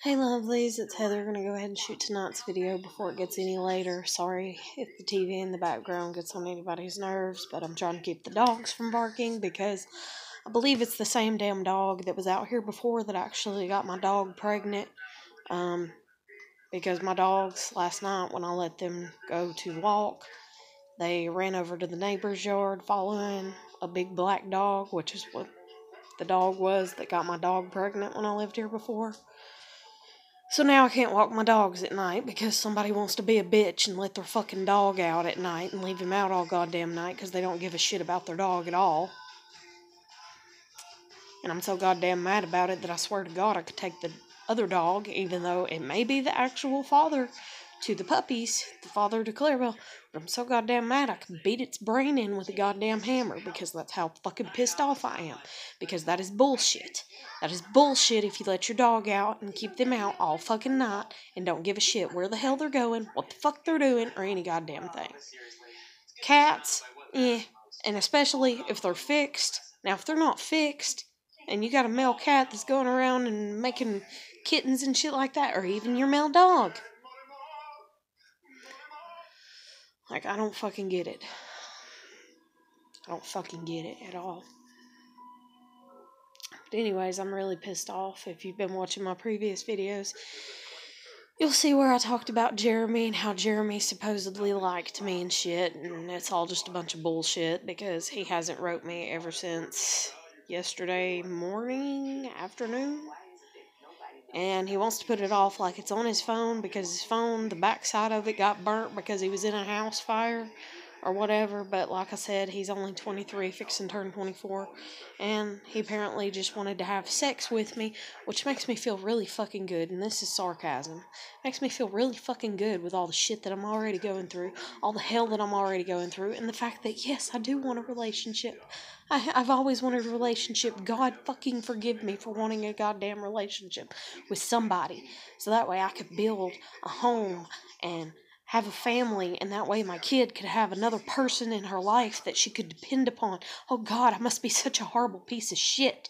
Hey lovelies, it's Heather. Gonna go ahead and shoot tonight's video before it gets any later. Sorry if the TV in the background gets on anybody's nerves, but I'm trying to keep the dogs from barking because I believe it's the same damn dog that was out here before that actually got my dog pregnant. Because my dogs last night when I let them go to walk, they ran over to the neighbor's yard following a big black dog, which is what the dog was that got my dog pregnant when I lived here before. So now I can't walk my dogs at night because somebody wants to be a bitch and let their fucking dog out at night and leave him out all goddamn night because they don't give a shit about their dog at all. And I'm so goddamn mad about it that I swear to God I could take the other dog, even though it may be the actual father to the puppies, the father to Clarabelle. But I'm so goddamn mad I could beat its brain in with a goddamn hammer because that's how fucking pissed off I am. Because that is bullshit. That is bullshit if you let your dog out and keep them out all fucking night and don't give a shit where the hell they're going, what the fuck they're doing, or any goddamn thing. Cats, and especially if they're fixed. Now, if they're not fixed, and you got a male cat that's going around and making kittens and shit like that, or even your male dog. Like, I don't fucking get it. I don't fucking get it at all. But anyways, I'm really pissed off. If you've been watching my previous videos, you'll see where I talked about Jeremy and how Jeremy supposedly liked me and shit, and it's all just a bunch of bullshit because he hasn't wrote me ever since yesterday afternoon. And he wants to put it off like it's on his phone because his phone, the backside of it got burnt because he was in a house fire or whatever. But like I said, he's only 23, fixing to turn 24. And he apparently just wanted to have sex with me, which makes me feel really fucking good. And this is sarcasm. Makes me feel really fucking good with all the shit that I'm already going through, all the hell that I'm already going through, and the fact that, yes, I do want a relationship. I've always wanted a relationship. God fucking forgive me for wanting a goddamn relationship with somebody. So that way I could build a home and have a family, and that way my kid could have another person in her life that she could depend upon. Oh God, I must be such a horrible piece of shit.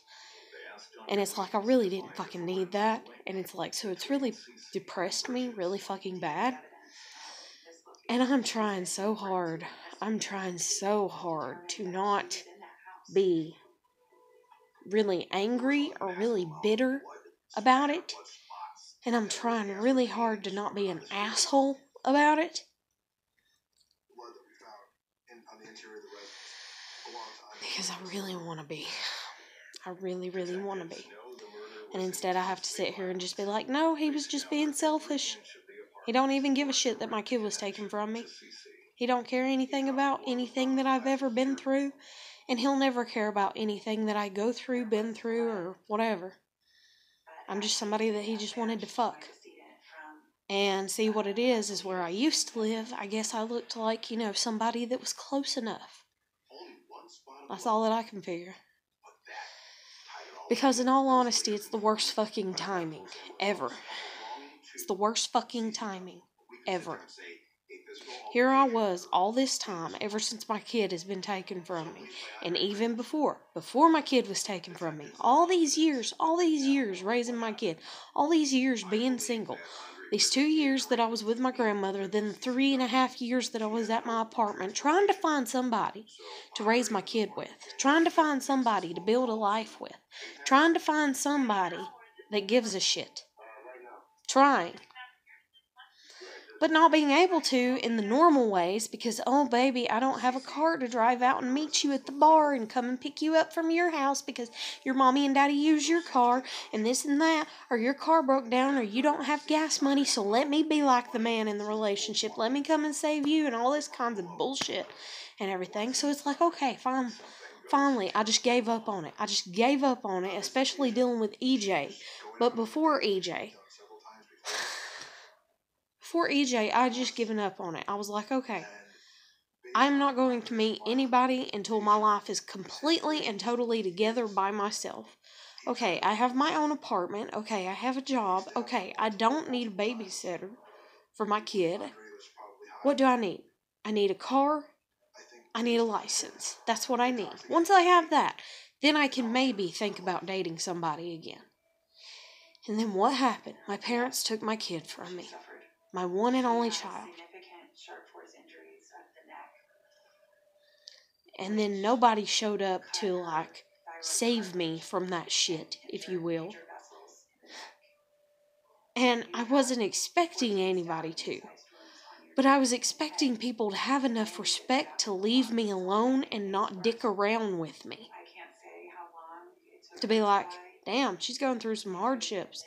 And it's like, I really didn't fucking need that. And it's like, so it's really depressed me really fucking bad. And I'm trying so hard. I'm trying so hard to not be really angry or really bitter about it. And I'm trying really hard to not be an asshole about it. Because I really want to be. I really, really want to be. And instead I have to sit here and just be like, no, he was just being selfish. He don't even give a shit that my kid was taken from me. He don't care anything about anything that I've ever been through. And he'll never care about anything that I go through, been through, or whatever. I'm just somebody that he just wanted to fuck. And see, what it is where I used to live, I guess I looked like, somebody that was close enough. That's all that I can figure. Because in all honesty, it's the worst fucking timing ever. It's the worst fucking timing ever. Here I was all this time, ever since my kid has been taken from me. And even before my kid was taken from me. All these years raising my kid. All these years being single. These 2 years that I was with my grandmother, then the 3.5 years that I was at my apartment, trying to find somebody to raise my kid with. Trying to find somebody to build a life with. Trying to find somebody that gives a shit. Trying. But not being able to in the normal ways because, oh baby, I don't have a car to drive out and meet you at the bar and come and pick you up from your house because your mommy and daddy use your car and this and that, or your car broke down, or you don't have gas money, so let me be like the man in the relationship. Let me come and save you and all this kinds of bullshit and everything. So it's like, okay, fine. Finally, I just gave up on it. Especially dealing with EJ. But before EJ, I just given up on it. I was like, okay, I'm not going to meet anybody until my life is completely and totally together by myself. Okay, I have my own apartment. Okay, I have a job. Okay, I don't need a babysitter for my kid. What do I need? I need a car. I need a license. That's what I need. Once I have that, then I can maybe think about dating somebody again. And then what happened? My parents took my kid from me. My one and only child. And then nobody showed up to, like, save me from that shit, if you will. And I wasn't expecting anybody to. But I was expecting people to have enough respect to leave me alone and not dick around with me. To be like, damn, she's going through some hardships.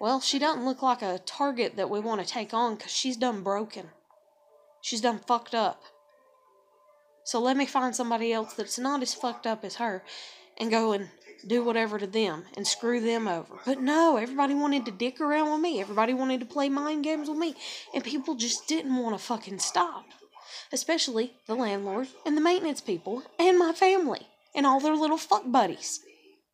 Well, she doesn't look like a target that we want to take on because she's done broken. She's done fucked up. So let me find somebody else that's not as fucked up as her and go and do whatever to them and screw them over. But no, everybody wanted to dick around with me. Everybody wanted to play mind games with me. And people just didn't want to fucking stop. Especially the landlord and the maintenance people and my family and all their little fuck buddies.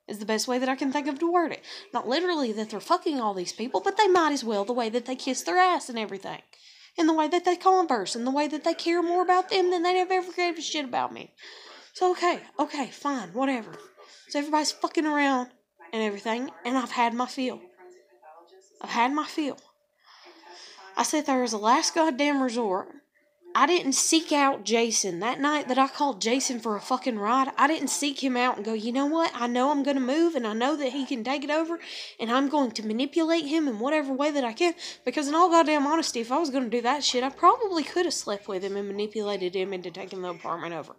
Is the best way that I can think of to word it. Not literally that they're fucking all these people, but they might as well, the way that they kiss their ass and everything. And the way that they converse, and the way that they care more about them than they ever gave a shit about me. So okay, fine, whatever. So everybody's fucking around and everything, and I've had my fill. I sat there as a last goddamn resort. I didn't seek out Jason. That night that I called Jason for a fucking ride, I didn't seek him out and go, you know what? I know I'm going to move and I know that he can take it over and I'm going to manipulate him in whatever way that I can. Because in all goddamn honesty, if I was going to do that shit, I probably could have slept with him and manipulated him into taking the apartment over.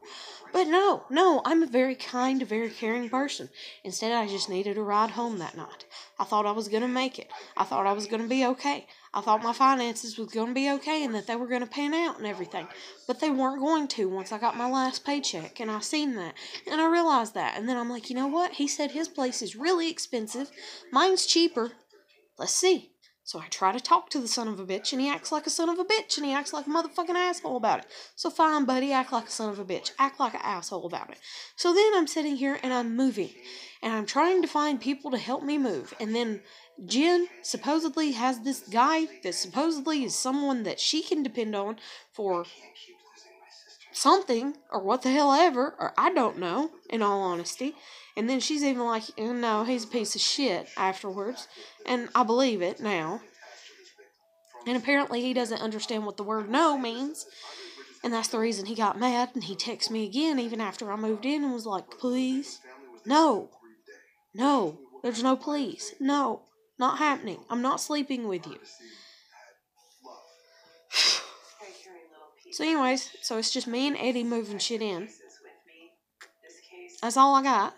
But no, I'm a very kind, very caring person. Instead, I just needed a ride home that night. I thought I was going to make it. I thought I was going to be okay. I thought my finances was going to be okay and that they were going to pan out and everything. But they weren't going to once I got my last paycheck. And I seen that. And I realized that. And then I'm like, you know what? He said his place is really expensive. Mine's cheaper. Let's see. So I try to talk to the son of a bitch, and he acts like a son of a bitch, and he acts like a motherfucking asshole about it. So fine, buddy, act like a son of a bitch. Act like an asshole about it. So then I'm sitting here, and I'm moving. And I'm trying to find people to help me move. And then Jen supposedly has this guy that supposedly is someone that she can depend on for something, or what the hell ever, or I don't know, in all honesty. And then she's even like, no, he's a piece of shit afterwards. And I believe it now. And apparently he doesn't understand what the word no means. And that's the reason he got mad. And he texted me again even after I moved in and was like, please, no, there's no please. No, not happening. I'm not sleeping with you. So anyways, so it's just me and Eddie moving shit in. That's all I got.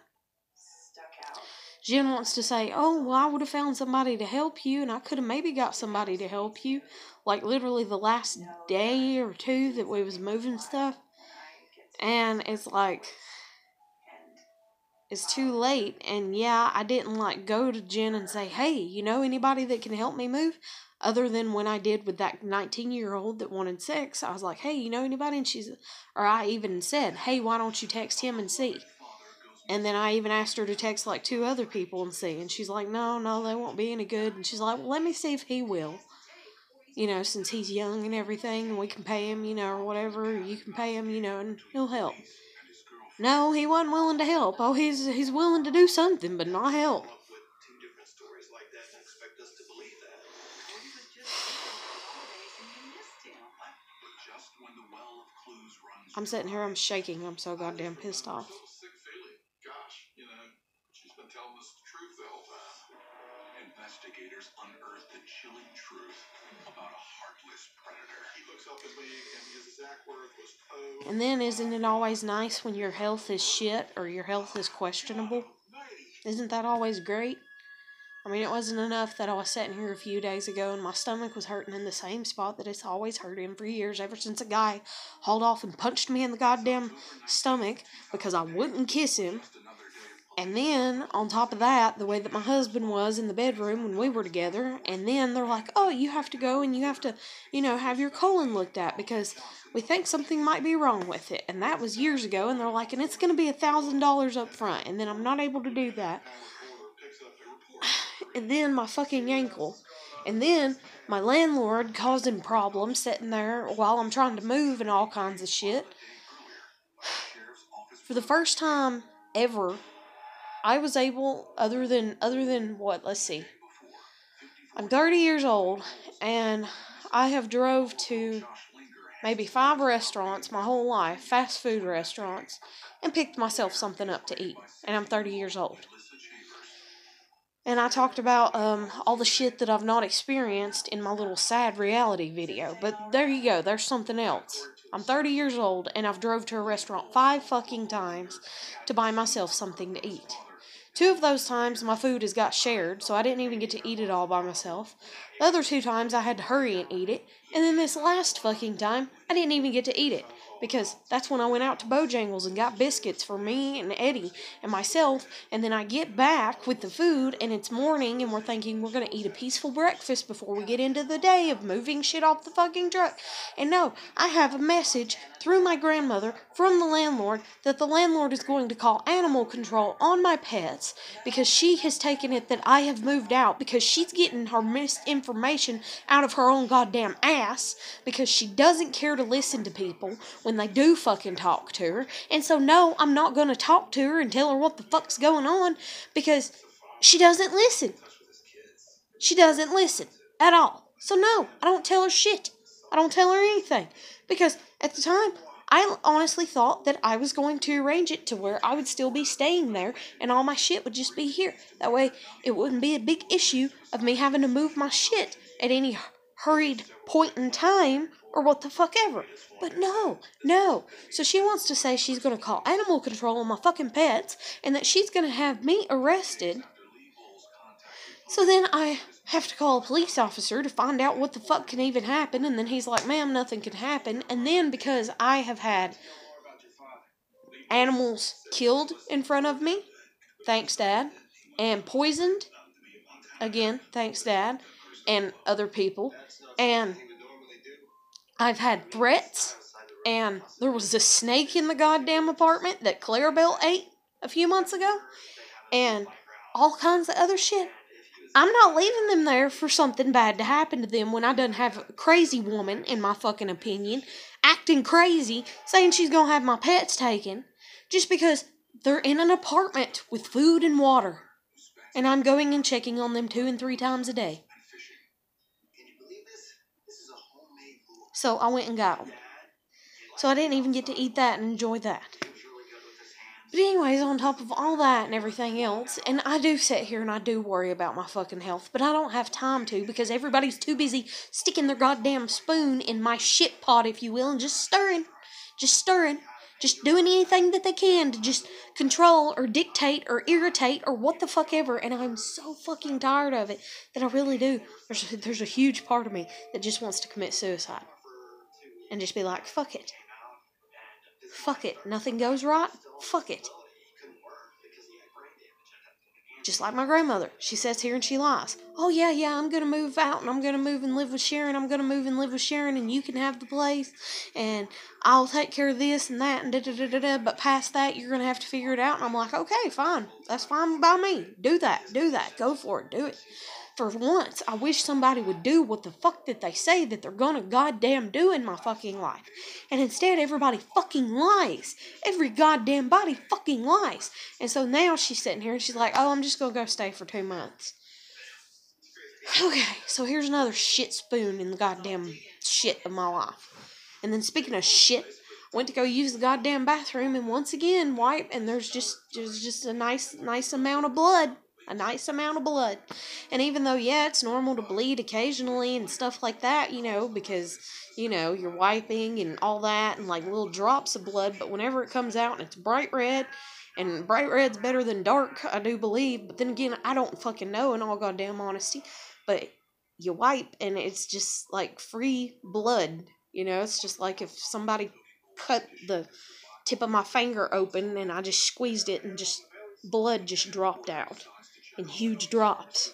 Jen wants to say, oh, well, I would have found somebody to help you, and I could have maybe got somebody to help you. Like, literally the last day or two that we was moving stuff. And it's like, it's too late. And yeah, I didn't, like, go to Jen and say, hey, you know anybody that can help me move? Other than when I did with that 19-year-old that wanted sex. I was like, hey, you know anybody? And I even said, hey, why don't you text him and see? And then I even asked her to text like 2 other people and see. And she's like, no, they won't be any good. And she's like, well, let me see if he will. You know, since he's young and everything, and we can pay him, you know, or whatever. Or you can pay him, you know, and he'll help. No, he wasn't willing to help. Oh, he's willing to do something, but not help. I'm sitting here, I'm shaking. I'm so goddamn pissed off. Telling us the truth the whole time. Investigators unearthed the chilling truth about a heartless predator. He looks up at League and his exact word was code. And then isn't it always nice when your health is shit or your health is questionable? Isn't that always great? I mean, it wasn't enough that I was sitting here a few days ago and my stomach was hurting in the same spot that it's always hurt in for years, ever since a guy hauled off and punched me in the goddamn stomach because I wouldn't kiss him. And then, on top of that, the way that my husband was in the bedroom when we were together, and then they're like, oh, you have to go and you have to, you know, have your colon looked at because we think something might be wrong with it. And that was years ago, and they're like, and it's going to be $1,000 up front, and then I'm not able to do that. And then my fucking ankle. And then my landlord causing problems sitting there while I'm trying to move and all kinds of shit. For the first time ever, I was able, other than what, let's see, I'm 30 years old, and I have drove to maybe 5 restaurants my whole life, fast food restaurants, and picked myself something up to eat. And I'm 30 years old. And I talked about all the shit that I've not experienced in my little sad reality video. But there you go, there's something else. I'm 30 years old, and I've drove to a restaurant 5 fucking times to buy myself something to eat. 2 of those times, my food has got shared, so I didn't even get to eat it all by myself. The other 2 times, I had to hurry and eat it. And then this last fucking time, I didn't even get to eat it. Because that's when I went out to Bojangles and got biscuits for me and Eddie and myself. And then I get back with the food, and it's morning, and we're thinking we're going to eat a peaceful breakfast before we get into the day of moving shit off the fucking truck. And no, I have a message through my grandmother from the landlord that the landlord is going to call animal control on my pets because she has taken it that I have moved out because she's getting her misinformation out of her own goddamn ass because she doesn't care to listen to people when they do fucking talk to her. And so no, I'm not going to talk to her and tell her what the fuck's going on because she doesn't listen. She doesn't listen at all. So no, I don't tell her shit. I don't tell her anything. Because at the time, I honestly thought that I was going to arrange it to where I would still be staying there and all my shit would just be here. That way, it wouldn't be a big issue of me having to move my shit at any hurried point in time or what the fuck ever. But no. So she wants to say she's going to call animal control on my fucking pets and that she's going to have me arrested. So then I have to call a police officer to find out what the fuck can even happen. And then he's like, ma'am, nothing can happen. And then because I have had animals killed in front of me, thanks, Dad, and poisoned, again, thanks, Dad, and other people, and I've had threats, and there was a snake in the goddamn apartment that Clarabelle ate a few months ago, and all kinds of other shit. I'm not leaving them there for something bad to happen to them when I done have a crazy woman, in my fucking opinion, acting crazy, saying she's gonna have my pets taken, just because they're in an apartment with food and water. And I'm going and checking on them 2 and 3 times a day. So I went and got them. So I didn't even get to eat that and enjoy that. But anyways, on top of all that and everything else, and I do sit here and I do worry about my fucking health, but I don't have time to because everybody's too busy sticking their goddamn spoon in my shit pot, if you will, and just stirring, just doing anything that they can to just control or dictate or irritate or what the fuck ever, and I'm so fucking tired of it that I really do. There's a huge part of me that just wants to commit suicide and just be like, fuck it. Fuck it. Nothing goes right. Fuck it. Just like my grandmother. She sits here and she lies. Oh, yeah, I'm going to move out and I'm going to move and live with Sharon. I'm going to move and live with Sharon and you can have the place and I'll take care of this and that and da-da-da-da-da. But past that, you're going to have to figure it out. And I'm like, okay, fine. That's fine by me. Do that. Go for it. Do it. For once, I wish somebody would do what the fuck that they say that they're gonna goddamn do in my fucking life. And instead, everybody fucking lies. Every goddamn body fucking lies. And so now she's sitting here and she's like, oh, I'm just gonna go stay for 2 months. Okay, so here's another shit spoon in the goddamn shit of my life. And then speaking of shit, went to go use the goddamn bathroom and once again wipe and there's just a nice amount of blood. A nice amount of blood. And even though, yeah, it's normal to bleed occasionally and stuff like that, because, you're wiping and all that and like little drops of blood, but whenever it comes out and it's bright red, and bright red's better than dark, I do believe, but then again, I don't fucking know in all goddamn honesty, but you wipe and it's just like free blood, it's just like if somebody cut the tip of my finger open and I just squeezed it and just blood just dropped out. In huge drops.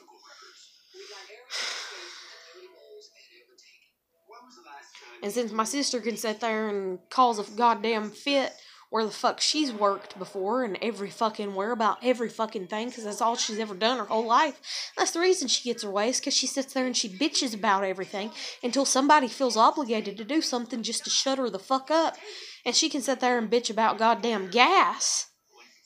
And since my sister can sit there and cause a goddamn fit where the fuck she's worked before and every fucking where about every fucking thing because that's all she's ever done her whole life. That's the reason she gets her way is because she sits there and she bitches about everything until somebody feels obligated to do something just to shut her the fuck up. And she can sit there and bitch about goddamn gas.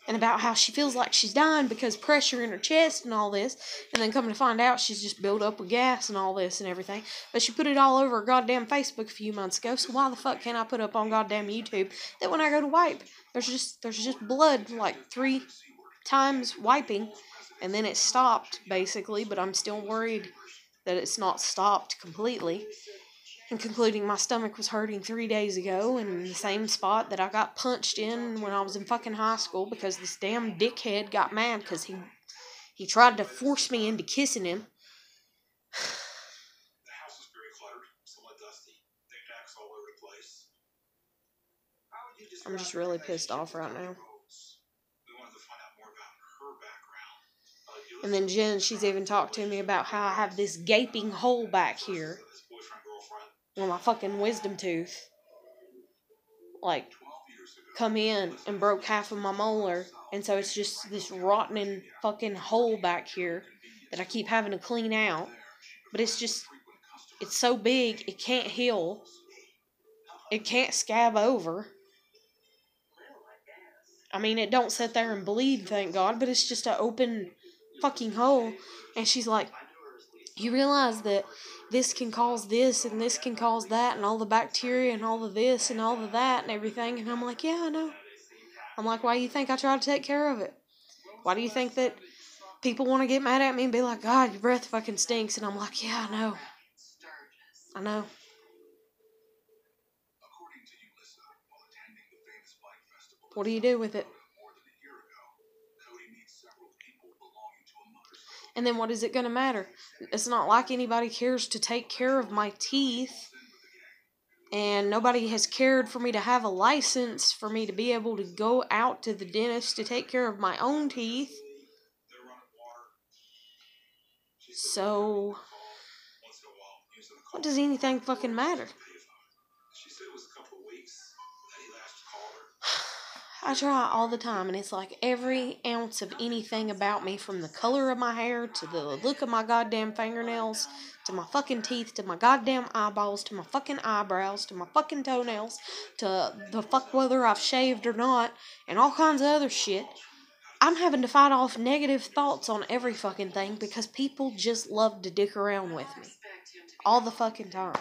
and about how she feels like she's dying because pressure in her chest and all this, and then coming to find out she's just built up with gas and all this and everything. But she put it all over her goddamn Facebook a few months ago, so why the fuck can't I put up on goddamn YouTube that when I go to wipe, there's just blood like 3 times wiping, and then it stopped basically, but I'm still worried that it's not stopped completely. And concluding my stomach was hurting 3 days ago in the same spot that I got punched in when I was in fucking high school because this damn dickhead got mad because he tried to force me into kissing him. The house is very cluttered, somewhat dusty, knickknacks all over the place. I'm just really pissed off right now. We wanted to find out more about her background. And then Jen, she's even talked to me about how I have this gaping hole back here where my fucking wisdom tooth, like, come in and broke half of my molar. And so it's just this rotting fucking hole back here that I keep having to clean out. But it's so big, it can't heal. It can't scab over. I mean, it don't sit there and bleed, thank God, but it's just an open fucking hole. And she's like, you realize that this can cause this and this can cause that and all the bacteria and all of this and all of that and everything. And I'm like, yeah, I know. I'm like, why do you think I try to take care of it? Why do you think that people want to get mad at me and be like, God, your breath fucking stinks? And I'm like, yeah, I know. I know. What do you do with it? And then what is it going to matter? It's not like anybody cares to take care of my teeth. And nobody has cared for me to have a license for me to be able to go out to the dentist to take care of my own teeth. So, what does anything fucking matter? I try all the time, and it's like every ounce of anything about me, from the color of my hair, to the look of my goddamn fingernails, to my fucking teeth, to my goddamn eyeballs, to my fucking eyebrows, to my fucking toenails, to the fuck whether I've shaved or not, and all kinds of other shit. I'm having to fight off negative thoughts on every fucking thing because people just love to dick around with me. All the fucking time.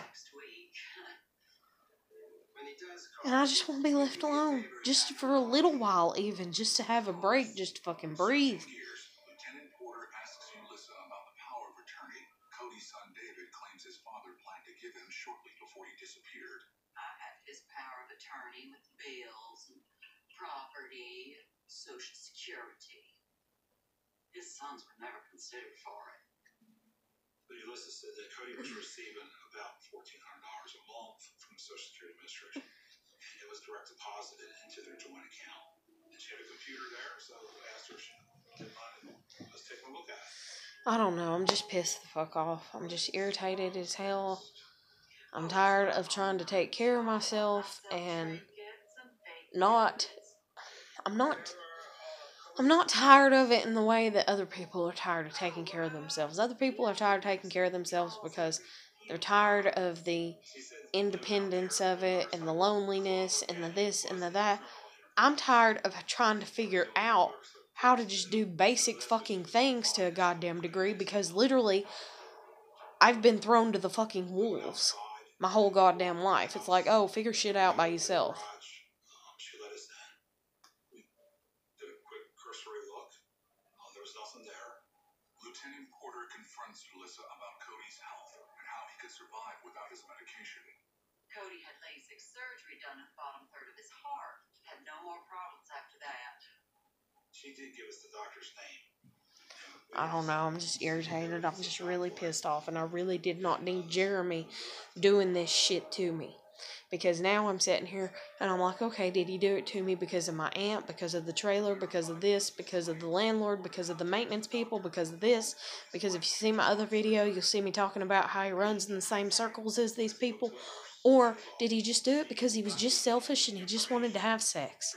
And I just want to be left alone. Just for a little while even. Just to have a break. Just to fucking breathe. Lieutenant Porter asks Ulissa about the power of attorney Cody's son David claims his father planned to give him shortly before he disappeared. I have his power of attorney with bills and property, Social Security. His sons were never considered for it. But Ulissa said that Cody was receiving about $1,400 a month from the Social Security Administration. And it was direct deposited into their joint account. And she had a computer there, so I asked her if she didn't mind. Let's take a look at it. I don't know. I'm just pissed the fuck off. I'm just irritated as hell. I'm tired of trying to take care of myself and I'm not tired of it in the way that other people are tired of taking care of themselves. Other people are tired of taking care of themselves because they're tired of the independence of it and the loneliness and the this and the that. I'm tired of trying to figure out how to just do basic fucking things to a goddamn degree because literally I've been thrown to the fucking wolves my whole goddamn life. It's like, oh, figure shit out by yourself. She let us in. We did a quick cursory look. There was nothing there. Lieutenant Porter confronts Ulissa about Cody's health and how he could survive without his medication. Cody had LASIK surgery done in the bottom third of his heart. Had no more problems after that. She did give us the doctor's name. I don't know, I'm just irritated. I'm just really pissed off, and I really did not need Jeremy doing this shit to me. Because now I'm sitting here, and I'm like, okay, did he do it to me because of my aunt, because of the trailer, because of this, because of the landlord, because of the maintenance people, because of this? Because if you see my other video, you'll see me talking about how he runs in the same circles as these people. Or did he just do it because he was just selfish and he just wanted to have sex?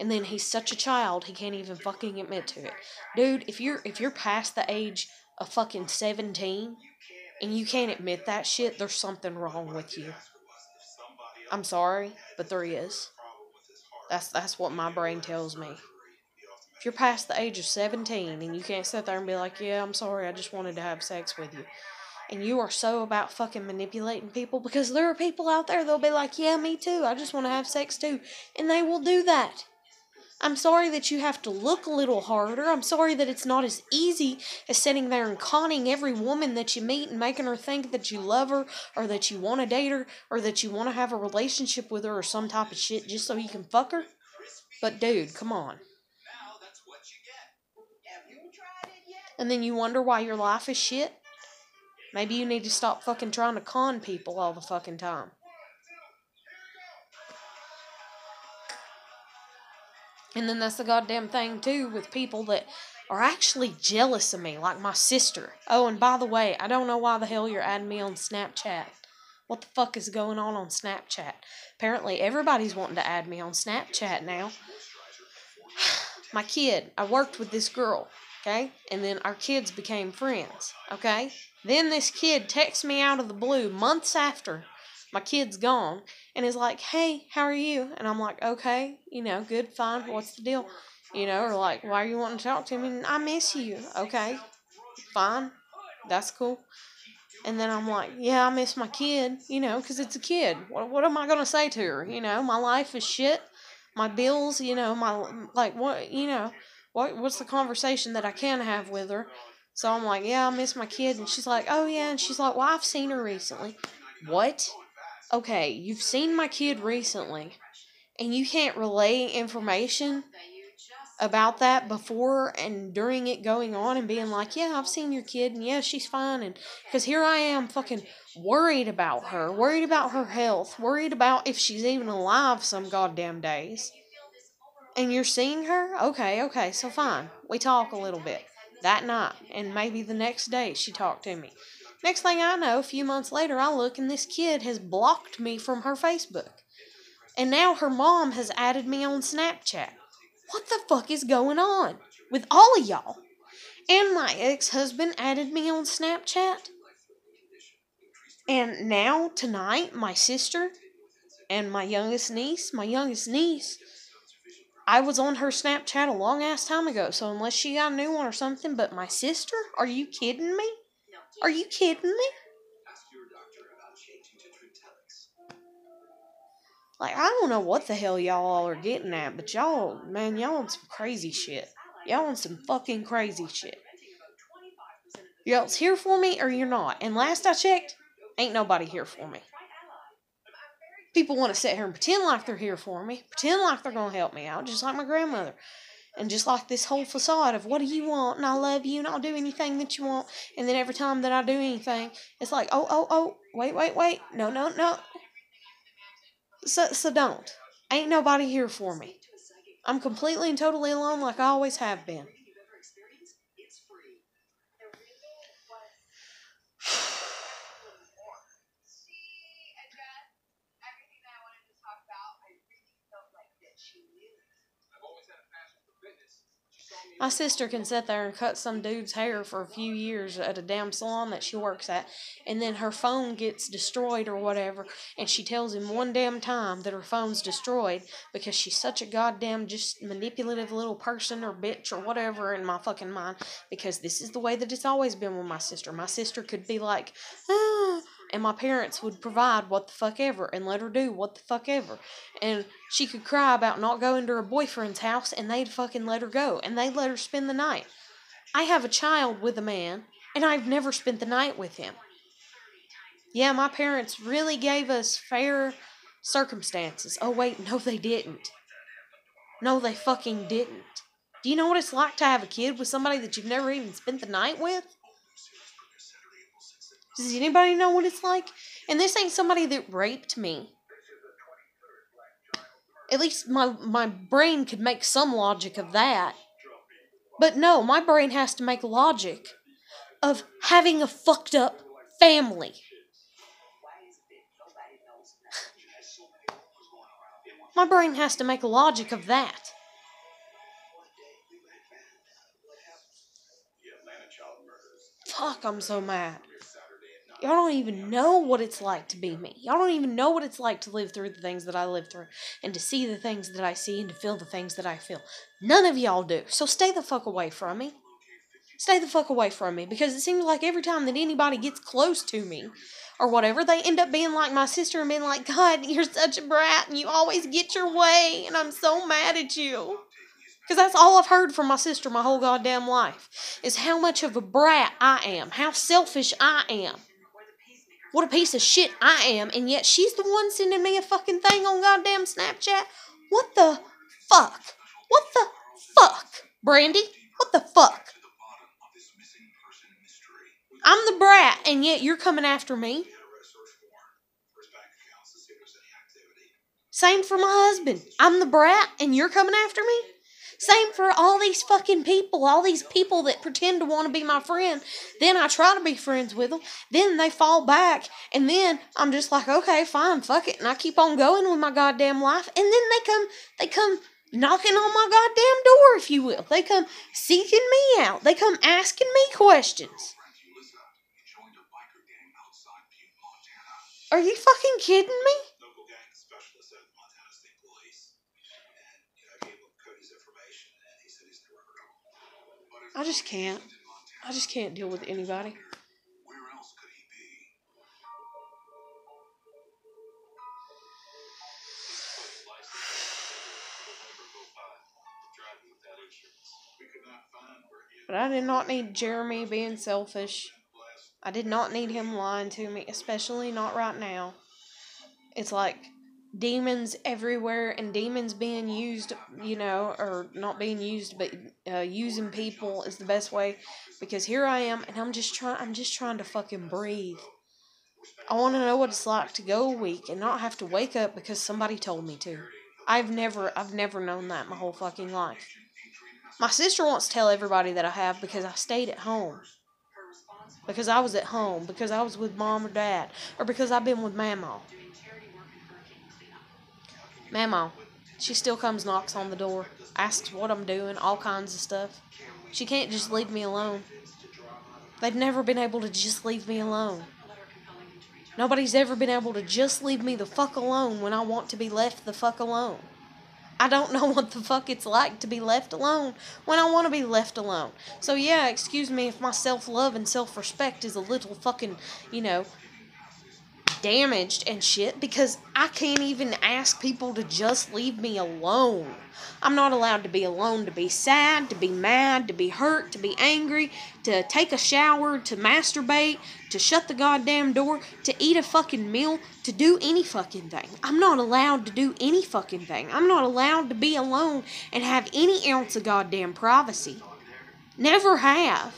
And then he's such a child, he can't even fucking admit to it. Dude, if you're past the age of fucking 17 and you can't admit that shit, there's something wrong with you. I'm sorry, but there is. That's what my brain tells me. If you're past the age of 17 and you can't sit there and be like, yeah, I'm sorry, I just wanted to have sex with you. And you are so about fucking manipulating people, because there are people out there that'll be like, yeah, me too, I just want to have sex too. And they will do that. I'm sorry that you have to look a little harder. I'm sorry that it's not as easy as sitting there and conning every woman that you meet and making her think that you love her, or that you want to date her, or that you want to have a relationship with her or some type of shit just so you can fuck her. But dude, come on. And then you wonder why your life is shit? Maybe you need to stop fucking trying to con people all the fucking time. And then that's the goddamn thing, too, with people that are actually jealous of me, like my sister. Oh, and by the way, I don't know why the hell you're adding me on Snapchat. What the fuck is going on Snapchat? Apparently, everybody's wanting to add me on Snapchat now. My kid, I worked with this girl, okay? And then our kids became friends, okay? Then this kid texts me out of the blue months after my kid's gone and is like, hey, how are you? And I'm like, okay, good, fine, what's the deal? Or like, why are you wanting to talk to me? And I miss you. Okay, fine, that's cool. And then I'm like, yeah, I miss my kid, because it's a kid. What am I going to say to her? My life is shit. My bills, what's the conversation that I can have with her? So I'm like, yeah, I miss my kid. And she's like, oh, yeah. And she's like, well, I've seen her recently. What? Okay, you've seen my kid recently, and you can't relay information about that before and during it going on and being like, yeah, I've seen your kid, and yeah, she's fine. And because here I am fucking worried about her health, worried about if she's even alive some goddamn days. And you're seeing her? Okay, so fine. We talk a little bit that night, and maybe the next day she talked to me. Next thing I know, a few months later, I look and this kid has blocked me from her Facebook. And now her mom has added me on Snapchat. What the fuck is going on with all of y'all? And my ex-husband added me on Snapchat. And now, tonight, my sister and my youngest niece, I was on her Snapchat a long-ass time ago, so unless she got a new one or something, but my sister? Are you kidding me? Are you kidding me? Like, I don't know what the hell y'all are getting at, but y'all on some crazy shit. Y'all on some fucking crazy shit. Y'all's here for me or you're not. And last I checked, ain't nobody here for me. People want to sit here and pretend like they're here for me. Pretend like they're going to help me out, just like my grandmother. And just like this whole facade of, what do you want? And I love you, and I'll do anything that you want. And then every time that I do anything, it's like, oh, wait. No. So don't. Ain't nobody here for me. I'm completely and totally alone like I always have been. My sister can sit there and cut some dude's hair for a few years at a damn salon that she works at, and then her phone gets destroyed or whatever, and she tells him one damn time that her phone's destroyed because she's such a goddamn just manipulative little person or bitch or whatever in my fucking mind, because this is the way that it's always been with my sister. My sister could be like, and my parents would provide what the fuck ever and let her do what the fuck ever. And she could cry about not going to her boyfriend's house and they'd fucking let her go. And they'd let her spend the night. I have a child with a man and I've never spent the night with him. Yeah, my parents really gave us fair circumstances. Oh wait, no they didn't. No they fucking didn't. Do you know what it's like to have a kid with somebody that you've never even spent the night with? Does anybody know what it's like? And this ain't somebody that raped me. At least my brain could make some logic of that. But no, my brain has to make logic of having a fucked up family. My brain has to make logic of that. Fuck, I'm so mad. Y'all don't even know what it's like to be me. Y'all don't even know what it's like to live through the things that I live through. And to see the things that I see and to feel the things that I feel. None of y'all do. So stay the fuck away from me. Stay the fuck away from me. Because it seems like every time that anybody gets close to me, or whatever, they end up being like my sister and being like, God, you're such a brat and you always get your way and I'm so mad at you. Because that's all I've heard from my sister my whole goddamn life. Is how much of a brat I am. How selfish I am. What a piece of shit I am. And yet she's the one sending me a fucking thing on goddamn Snapchat. What the fuck? What the fuck? Brandy? What the fuck? I'm the brat and yet you're coming after me. Same for my husband. I'm the brat and you're coming after me. Same for all these fucking people. All these people that pretend to want to be my friend. Then I try to be friends with them. Then they fall back. And then I'm just like, okay, fine, fuck it. And I keep on going with my goddamn life. And then they come knocking on my goddamn door, if you will. They come seeking me out. They come asking me questions. Are you fucking kidding me? Local gang specialist at Montana State Police. And, gave him Cody's information, and he said he's never heard of him. I just can't. I just can't deal with anybody. Where else could he be? We could not find where he had But I did not need Jeremy being selfish. I did not need him lying to me, especially not right now. It's like demons everywhere and demons being used, or not being used, but using people is the best way. Because here I am, and I'm just trying to fucking breathe. I want to know what it's like to go a week and not have to wake up because somebody told me to. I've never known that my whole fucking life. My sister wants to tell everybody that I have because I stayed at home. Because I was at home. Because I was with mom or dad. Or because I've been with Mamaw. Mamaw. She still comes, knocks on the door. Asks what I'm doing. All kinds of stuff. She can't just leave me alone. They've never been able to just leave me alone. Nobody's ever been able to just leave me the fuck alone when I want to be left the fuck alone. I don't know what the fuck it's like to be left alone when I want to be left alone. So yeah, excuse me if my self-love and self-respect is a little fucking, damaged and shit, because I can't even ask people to just leave me alone. I'm not allowed to be alone, to be sad, to be mad, to be hurt, to be angry, to take a shower, to masturbate, to shut the goddamn door, to eat a fucking meal, to do any fucking thing. I'm not allowed to do any fucking thing. I'm not allowed to be alone and have any ounce of goddamn privacy. Never have.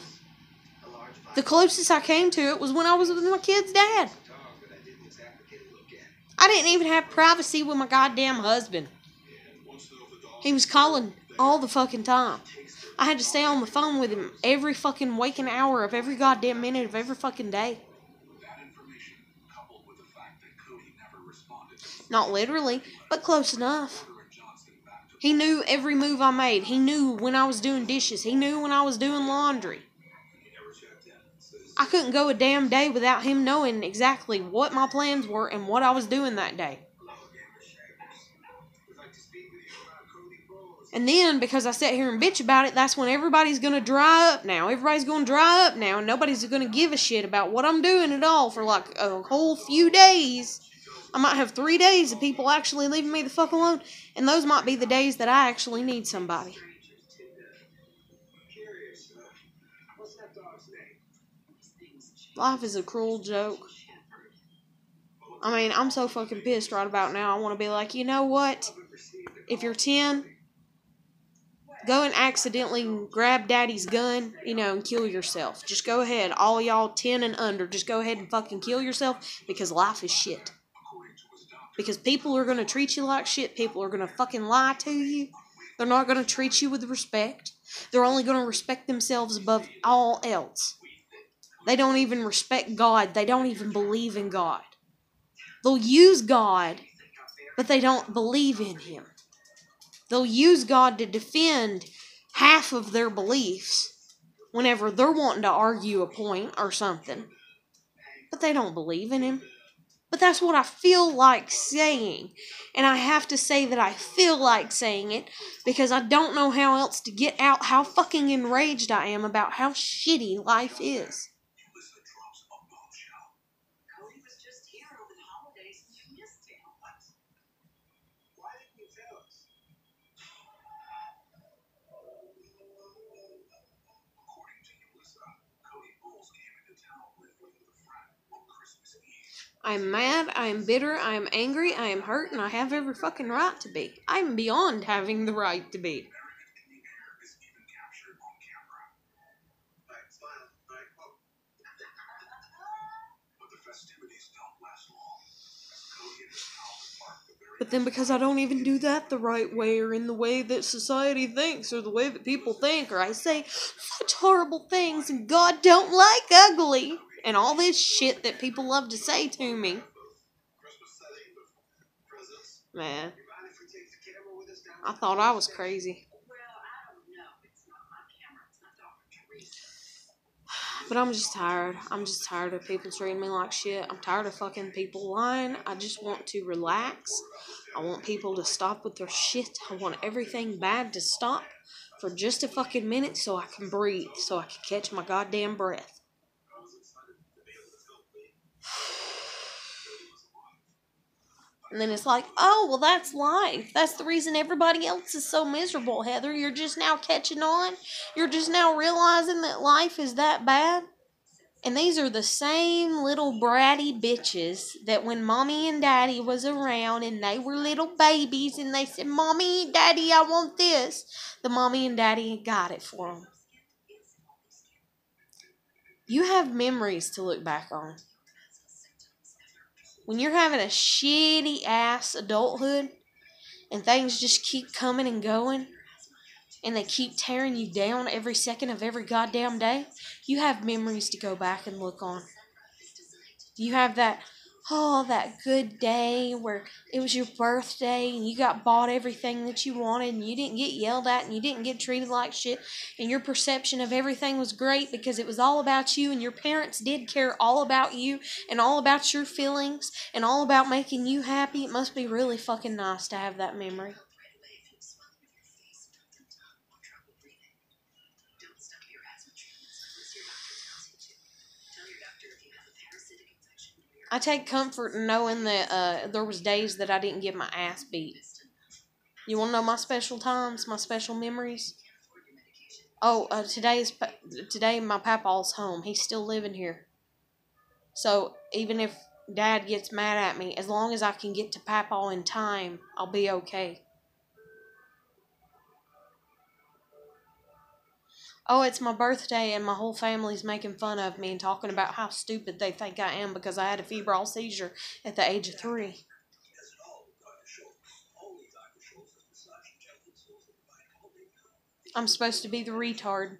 The closest I came to it was when I was with my kid's dad. I didn't even have privacy with my goddamn husband. He was calling all the fucking time. I had to stay on the phone with him every fucking waking hour of every goddamn minute of every fucking day. Not literally, but close enough. He knew every move I made. He knew when I was doing dishes. He knew when I was doing laundry. I couldn't go a damn day without him knowing exactly what my plans were and what I was doing that day. And then, because I sat here and bitch about it, that's when everybody's going to dry up now. Everybody's going to dry up now, and nobody's going to give a shit about what I'm doing at all for like a whole few days. I might have 3 days of people actually leaving me the fuck alone, and those might be the days that I actually need somebody. Life is a cruel joke. I mean, I'm so fucking pissed right about now. I want to be like, you know what? If you're 10, go and accidentally grab daddy's gun, and kill yourself. Just go ahead. All y'all 10 and under, just go ahead and fucking kill yourself because life is shit. Because people are going to treat you like shit. People are going to fucking lie to you. They're not going to treat you with respect. They're only going to respect themselves above all else. They don't even respect God. They don't even believe in God. They'll use God, but they don't believe in Him. They'll use God to defend half of their beliefs whenever they're wanting to argue a point or something. but they don't believe in him. But that's what I feel like saying. And I have to say that I feel like saying it because I don't know how else to get out how fucking enraged I am about how shitty life is. Cody was just here over the holidays and you missed him. Why didn't you tell us? According to Melissa, Cody Bowles came into town with a friend on Christmas Eve. I'm mad, I am bitter, I am angry, I am hurt, and I have every fucking right to be. I'm beyond having the right to be. Merriment in the air is even captured on camera. Right, smile. Right, quote. But the festivities don't last long. As Cody and his pals depart the very But then because I don't even do that the right way or in the way that society thinks or the way that people think or I say such horrible things and God don't like ugly and all this shit that people love to say to me. Christmas setting with presents. Man, You mind if we take the camera with us down? I thought I was crazy. Well, I don't know. It's not my camera. It's not Dr. Teresa. But I'm just tired. I'm just tired of people treating me like shit. I'm tired of fucking people lying. I just want to relax. I want people to stop with their shit. I want everything bad to stop for just a fucking minute so I can breathe, so I can catch my goddamn breath. I was excited to be able to tell Lee Cody was alive. And then it's like, oh, well, that's life. That's the reason everybody else is so miserable, Heather. You're just now catching on. You're just now realizing that life is that bad. And these are the same little bratty bitches that when Mommy and Daddy was around and they were little babies and they said, Mommy, Daddy, I want this. The Mommy and Daddy got it for them. You have memories to look back on. When you're having a shitty ass adulthood and things just keep coming and going and they keep tearing you down every second of every goddamn day, you have memories to go back and look on. You have that good day where it was your birthday and you got bought everything that you wanted and you didn't get yelled at and you didn't get treated like shit and your perception of everything was great because it was all about you and your parents did care all about you and all about your feelings and all about making you happy. It must be really fucking nice to have that memory. I take comfort in knowing that there was days that I didn't get my ass beat. You want to know my special times, my special memories? Oh, today my papa's home. He's still living here. So even if Dad gets mad at me, as long as I can get to Papa in time, I'll be okay. Oh, it's my birthday and my whole family's making fun of me and talking about how stupid they think I am because I had a febrile seizure at the age of 3. I'm supposed to be the retard.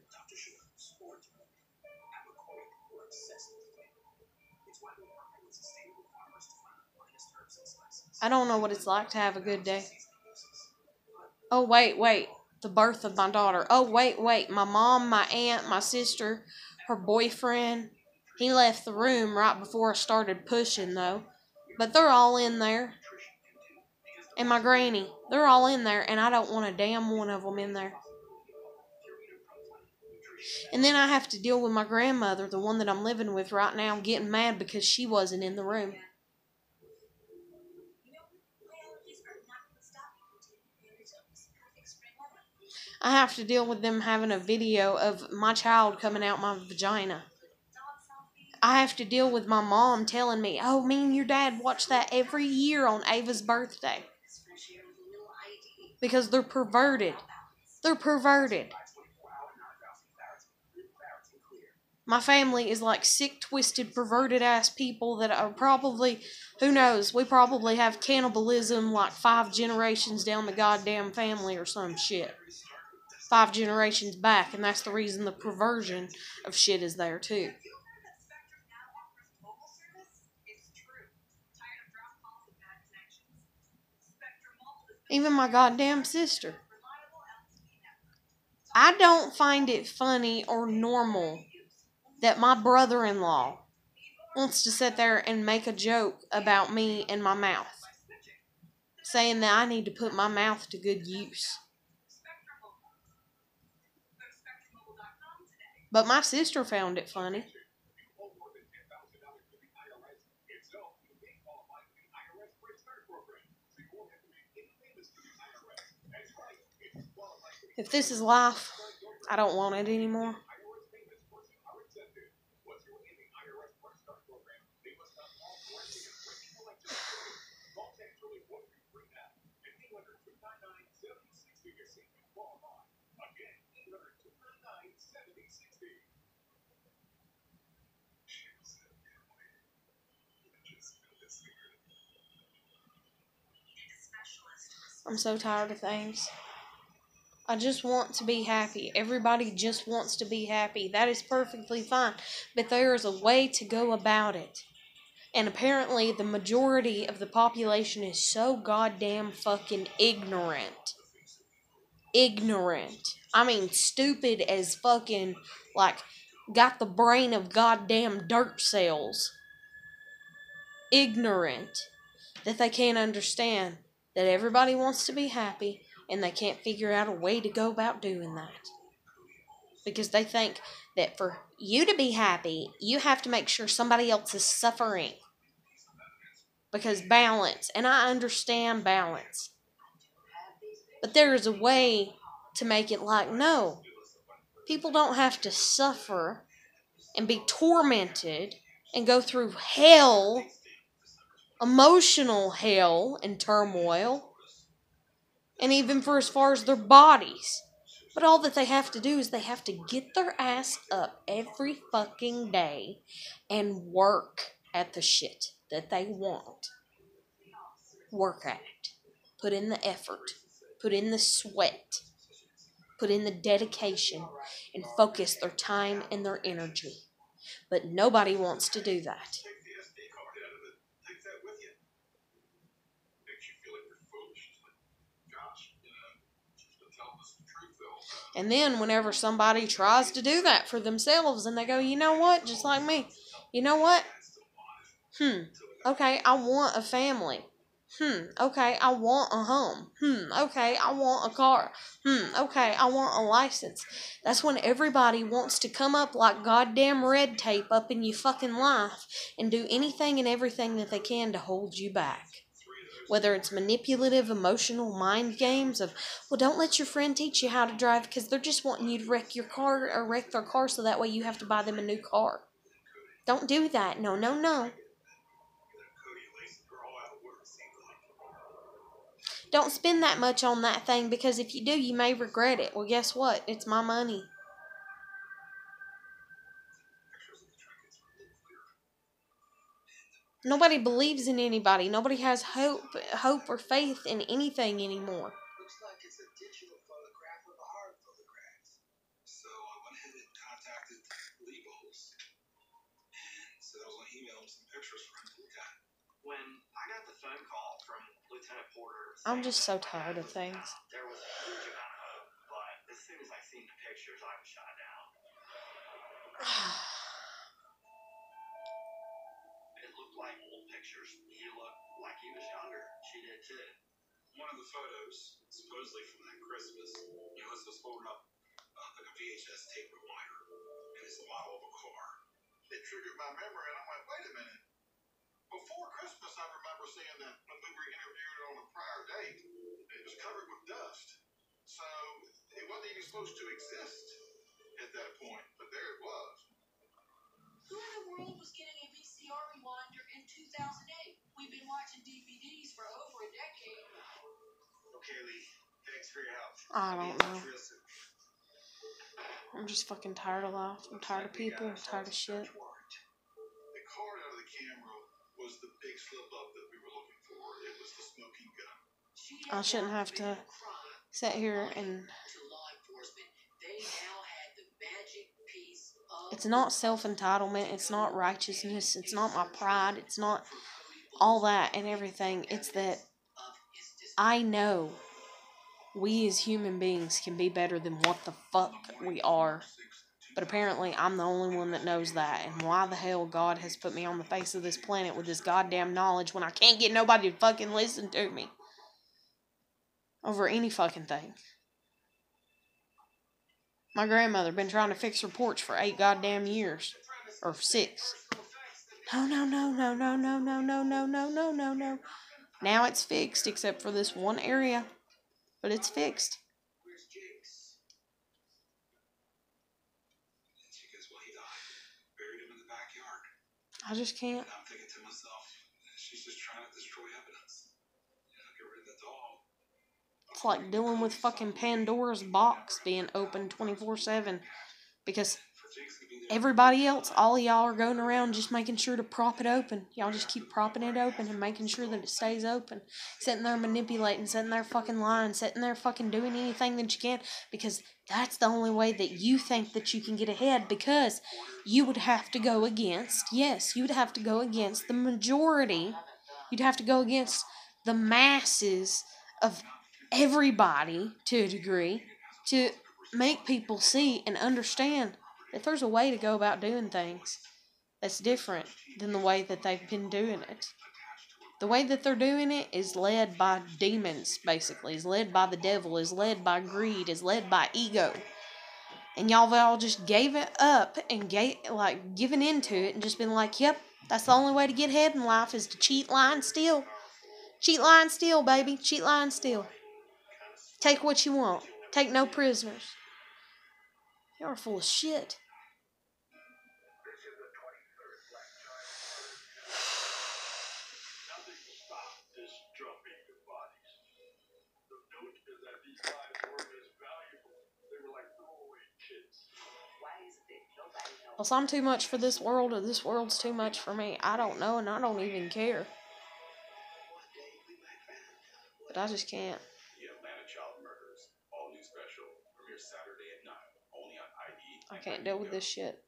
I don't know what it's like to have a good day. Oh, wait. The birth of my daughter. Oh, wait. My mom, my aunt, my sister, her boyfriend. He left the room right before I started pushing, though. But they're all in there. And my granny. They're all in there, and I don't want a damn one of them in there. And then I have to deal with my grandmother, the one that I'm living with right now, getting mad because she wasn't in the room. I have to deal with them having a video of my child coming out my vagina. I have to deal with my mom telling me, oh, me and your dad watch that every year on Ava's birthday. Because they're perverted. They're perverted. My family is like sick, twisted, perverted ass people that are probably, who knows, we probably have cannibalism like 5 generations down the goddamn family or some shit. 5 generations back, and that's the reason the perversion of shit is there too. Even my goddamn sister. I don't find it funny or normal that my brother-in-law wants to sit there and make a joke about me and my mouth, saying that I need to put my mouth to good use. But my sister found it funny. If this is life, I don't want it anymore. I'm so tired of things. I just want to be happy. Everybody just wants to be happy. That is perfectly fine. But there is a way to go about it. And apparently the majority of the population is so goddamn fucking ignorant. Ignorant. I mean, stupid as fucking, like, got the brain of goddamn dirt cells. Ignorant. That they can't understand that everybody wants to be happy, and they can't figure out a way to go about doing that. Because they think that for you to be happy, you have to make sure somebody else is suffering. Because balance, and I understand balance. But there is a way to make it like, no, people don't have to suffer and be tormented and go through hell, emotional hell and turmoil, and even for as far as their bodies. But all that they have to do is they have to get their ass up every fucking day and work at the shit that they want. Work at it. Put in the effort. Put in the sweat. Put in the dedication. And focus their time and their energy. But nobody wants to do that. And then whenever somebody tries to do that for themselves and they go, you know what, just like me, you know what, okay, I want a family, okay, I want a home, okay, I want a car, okay, I want a license. That's when everybody wants to come up like goddamn red tape up in your fucking life and do anything and everything that they can to hold you back. Whether it's manipulative, emotional mind games of, well, don't let your friend teach you how to drive because they're just wanting you to wreck your car or wreck their car so that way you have to buy them a new car. Don't do that. No, no, no. Don't spend that much on that thing because if you do, you may regret it. Well, guess what? It's my money. Nobody believes in anybody. Nobody has hope or faith in anything anymore. Looks like it's a digital photograph of a hard photograph. So I went ahead and contacted Legals, and said I was going to email them some pictures for him to look at. When I got the phone call from Lieutenant Porter, I'm just so tired of things. There was a huge amount of hope, but as soon as I seen the pictures, I was shot down. It looked like old pictures. He looked like he was younger. She did too. One of the photos, supposedly from that Christmas, it's just holding up like a VHS tape rewinder, and it's the model of a car. It triggered my memory, and I went, wait a minute. Before Christmas, I remember seeing that when we were interviewed on a prior date, it was covered with dust. So it wasn't even supposed to exist at that point, but there it was. Who in the world was getting a VCR rewinder in 2008? We've been watching DVDs for over a decade. Okay, Lee. Thanks for your help. I don't know. I'm just fucking tired of life. I'm tired of people. I'm tired of shit. The card out of the camera was the big slip up that we were looking for. It was the smoking gun. I shouldn't have to sit here and... It's not self-entitlement. It's not righteousness. It's not my pride. It's not all that and everything. It's that I know we as human beings can be better than what the fuck we are. But apparently I'm the only one that knows that. And why the hell God has put me on the face of this planet with this goddamn knowledge when I can't get nobody to fucking listen to me over any fucking thing. My grandmother been trying to fix her porch for 8 goddamn years. Or 6. No. Now it's fixed except for this one area. But it's fixed. Where's Jake's? And she goes, well, he died. Buried him in the backyard. I just can't. And I'm thinking to myself, she's just trying to destroy evidence. Get rid of the dog. It's like dealing with fucking Pandora's box being open 24/7. Because everybody else, all of y'all are going around just making sure to prop it open. Y'all just keep propping it open and making sure that it stays open. Sitting there manipulating, sitting there fucking lying, sitting there fucking doing anything that you can. Because that's the only way that you think that you can get ahead. Because you would have to go against, yes, you would have to go against the majority. You'd have to go against the masses of everybody to a degree to make people see and understand that there's a way to go about doing things that's different than the way that they've been doing it. The way that they're doing it is led by demons, basically. Is led by the devil. Is led by greed. Is led by ego. And y'all have all just gave it up and given into it and just been like, yep, that's the only way to get ahead in life is to cheat, lie, and steal. Cheat, lie, and steal, baby. Cheat, lie, and steal. Take what you want. Take no prisoners. Y'all are full of shit. Nothing will stop this drumbeat of bodies. The note is that these lives weren't as valuable. They were like throwaway kids. Why is it that nobody knows? Well, I'm too much for this world, or this world's too much for me. I don't know, and I don't even care. But I just can't. The Atlanta Child Murders, all new special, premieres Saturday at 9, only on ID. I can't deal with this shit.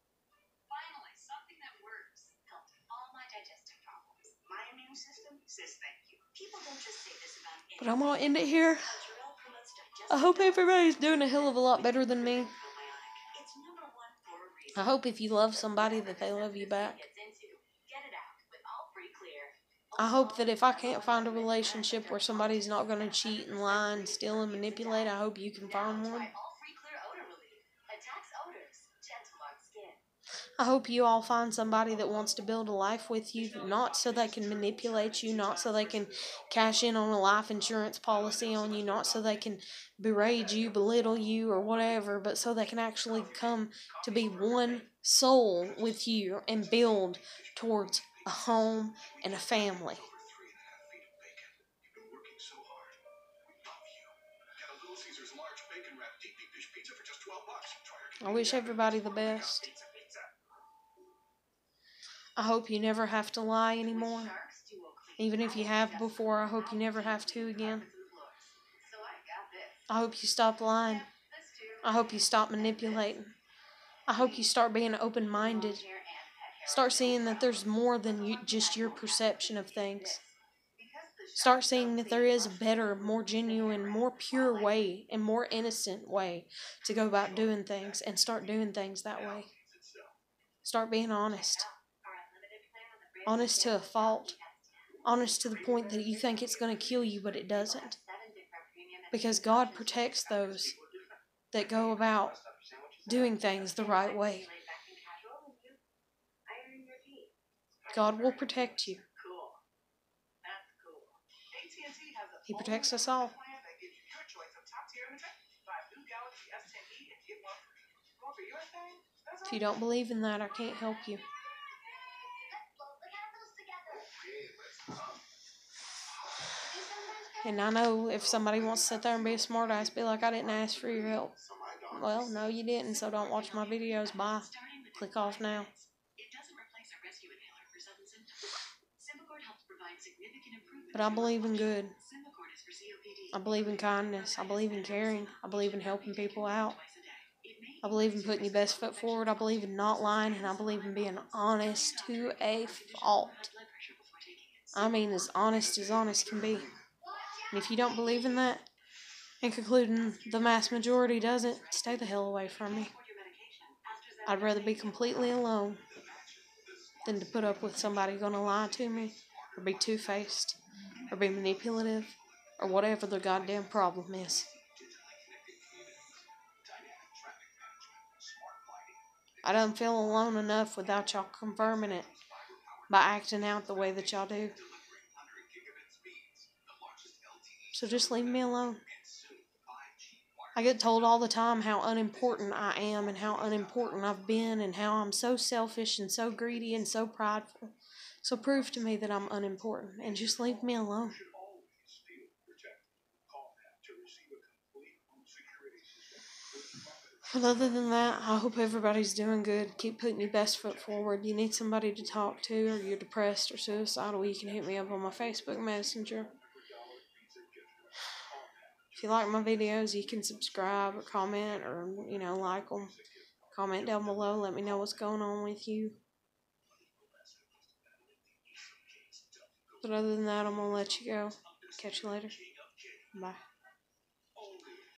Finally, something that works. Helped all my digestive problems. My immune system says thank you. People don't just say this about anything. But I'm gonna end it here. Mozzarella promotes digestive I hope health. everybody's doing a hell of a lot better than me. Probiotic. It's number 1 for a reason. I hope if you love somebody that they love you back. Gets into. Get it out with all free clear. I hope that if I can't find a relationship where somebody's not gonna cheat and lie and steal and manipulate, I hope you can find one. Try all free clear odor relief. Attacks odors. Gentle on skin. I hope you all find somebody that wants to build a life with you, not so they can manipulate you, not so they can cash in on a life insurance policy on you, not so they can berate you, belittle you, or whatever, but so they can actually come to be one soul with you and build towards a home and a family. Over 3.5 feet of bacon. You've been working so hard. We love you. Get a Little Caesars large bacon wrap deep dish pizza for just $12. Try our I wish everybody the best. pizza. I hope you never have to lie anymore. Sharks do a clean Even if you have before, I hope you never have to again. So I got this. I hope you stop lying. This too. I hope you stop manipulating. I hope you start being open-minded. Hair and pet hair. Start seeing that there's more than just your perception of things. Because the Start seeing that there is a better, more genuine, more pure way and more innocent way to go about doing things, and start doing things that way. Start being honest. Our unlimited plan on the bridge. Honest to a fault. Honest to the point that you think it's going to kill you, but it doesn't. 7 different premium Because God protects those that go about doing things the right way. laid back and casual, and you iron your feet. God will protect you. Cool. That's cool. AT&T has a He protects us all. plan that gives you your choice of top tier internet. Buy a new Galaxy S10e and get one free. Going for your thing? That's If you don't believe in that, I can't help you. And I know if somebody wants to sit there and be a smart ass, be like, I didn't ask for your help. Well, no, you didn't, so don't watch my videos. Bye. Click off now. It doesn't replace a rescue inhaler for sudden symptoms. Symbicort helps provide significant improvement. But I believe in good. Symbicort is for COPD. I believe in kindness. I believe in caring. I believe in helping people out. Twice a day. It may I believe in putting your best foot forward. I believe in not lying. And I believe in being honest to a fault. blood pressure before taking it. I mean, as honest can be. And if you don't believe in that, and concluding the mass majority doesn't, stay the hell away from me. Support your medication. AstraZeneca I'd rather be completely alone than to put up with somebody gonna lie to me, or be two-faced, or be manipulative, or whatever the goddamn problem is. I don't feel alone enough without y'all confirming it by acting out the way that y'all do. So just leave me alone. I get told all the time how unimportant I am and how unimportant I've been and how I'm so selfish and so greedy and so prideful. So prove to me that I'm unimportant and just leave me alone. But other than that, I hope everybody's doing good. Keep putting your best foot forward. You need somebody to talk to, or you're depressed or suicidal, you can hit me up on my Facebook Messenger. If you like my videos, you can subscribe or comment or, like them. Comment down below. Let me know what's going on with you. But other than that, I'm going to let you go. Catch you later. Bye.